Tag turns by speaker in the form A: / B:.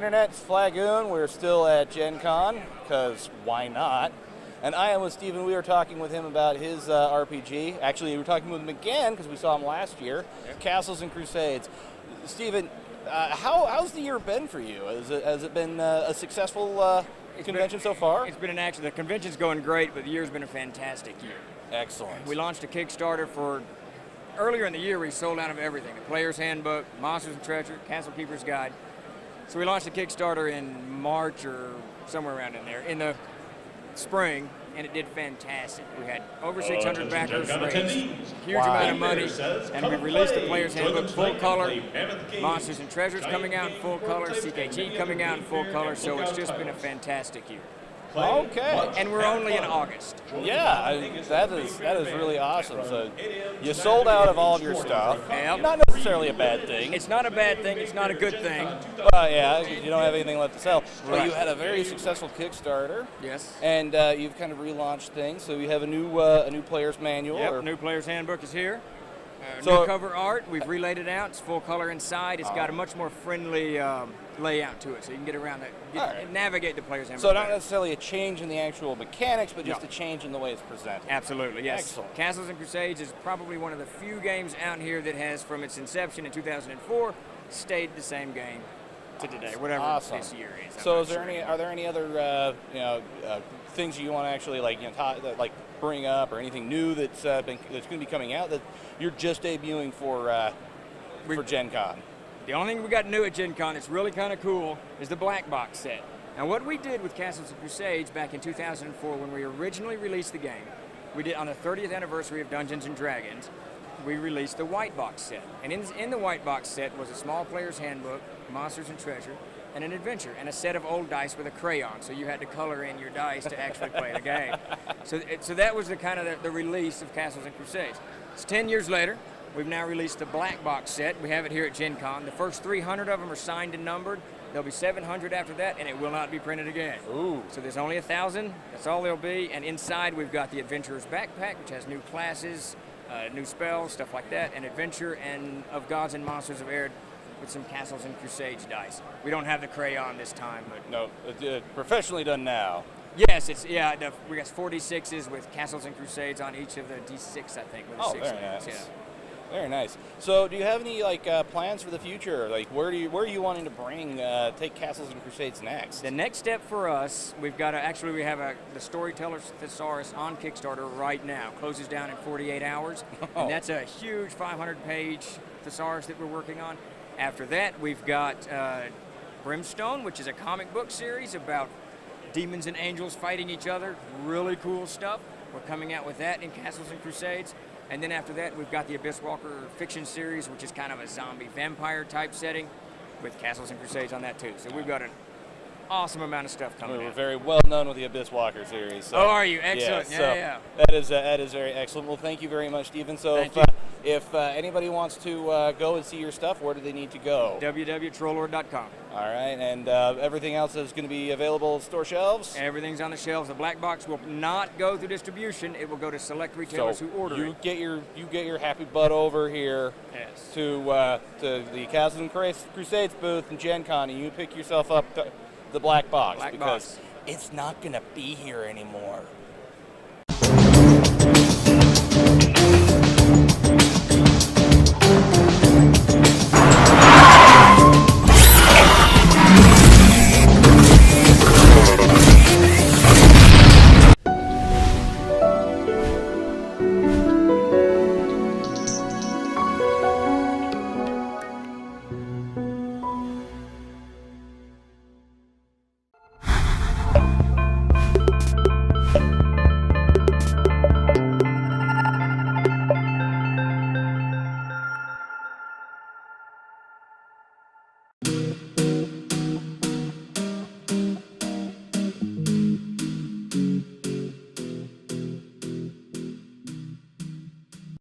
A: Internet, it's Flagoon. We're still at Gen Con, because why not? And I am with Steven. We were talking with him about his RPG. Actually, we were talking with him again, because we saw him last year, Castles and Crusades. Steven, how's the year been for you? Has it been a successful convention so far?
B: It's been an action. The convention's going great, but the year's been a fantastic year.
A: Excellent.
B: We launched a Kickstarter for, earlier in the year, we sold out of everything. The Player's Handbook, Monsters and Treasure, Castle Keeper's Guide. So we launched a Kickstarter in March or somewhere around in there, in the spring, and it did fantastic. We had over 600 backers, raised huge amount of money, and we released the Player's Handbook full color. Monsters and Treasures coming out in full color, CKG coming out in full color, so it's just been a fantastic year.
A: Okay.
B: And we're only in August.
A: Yeah, that is really awesome. So you sold out of all of your stuff.
B: Yep.
A: Not necessarily a bad thing.
B: It's not a bad thing. It's not a good thing.
A: Yeah, you don't have anything left to sell. But
B: Right.
A: you had a very successful Kickstarter.
B: Yes.
A: And you've kind of relaunched things. So you have a new player's manual.
B: Yep, new Player's Handbook is here.
A: So-
B: New cover art, we've relaid it out. It's full color inside. It's got a much more friendly layout to it, so you can get around it, navigate the Player's Handbook.
A: So not necessarily a change in the actual mechanics, but just a change in the way it's presented.
B: Absolutely, yes.
A: Excellent.
B: Castles and Crusades is probably one of the few games out here that has, from its inception in 2004, stayed the same game to today, whatever this year is.
A: So are there any other things you want to actually bring up, or anything new that's going to be coming out that you're just debuting for Gen Con?
B: The only thing we got new at Gen Con that's really kind of cool is the black box set. Now, what we did with Castles and Crusades back in 2004 when we originally released the game, we did on the 30th anniversary of Dungeons & Dragons, we released the white box set. And in the white box set was a small player's handbook, Monsters and Treasure, and an adventure, and a set of old dice with a crayon, so you had to color in your dice to actually play the game. So that was the kind of the release of Castles and Crusades. It's 10 years later. We've now released the black box set. We have it here at Gen Con. The first 300 of them are signed and numbered. There'll be 700 after that, and it will not be printed again.
A: Ooh.
B: So there's only 1,000. That's all there'll be. And inside, we've got the Adventurer's Backpack, which has new classes, new spells, stuff like that, and Adventure and of Gods and Monsters of Erd with some Castles and Crusades dice. We don't have the crayon this time, but
A: No, it's professionally done now.
B: yes, we got 46s with Castles and Crusades on each of the D6, I think. With the six
A: Very
B: names,
A: nice.
B: yeah.
A: Very nice. So, do you have any plans for the future? Like, where are you wanting to take Castles and Crusades next?
B: The next step for us, we have the Storyteller's Thesaurus on Kickstarter right now. Closes down in 48 hours, and that's a huge 500-page thesaurus that we're working on. After that, we've got Brimstone, which is a comic book series about demons and angels fighting each other. Really cool stuff. We're coming out with that in Castles and Crusades. And then after that, we've got the Abyss Walker fiction series, which is kind of a zombie vampire type setting with Castles and Crusades on that too. So we've got an awesome amount of stuff coming
A: We're
B: out.
A: very well known with the Abyss Walker series. So,
B: Oh, are you? Excellent.
A: Yeah. That is very excellent. Well, thank you very much, Stephen. So if anybody wants to go and see your stuff, where do they need to go?
B: www.trollord.com.
A: All right, and everything else is going to be available at store shelves?
B: Everything's on the shelves. The black box will not go through distribution. It will go to select retailers who order it.
A: You get your happy butt over here to the Castles and Crusades booth in Gen Con, and you pick yourself up the black box, because it's not going to be here anymore.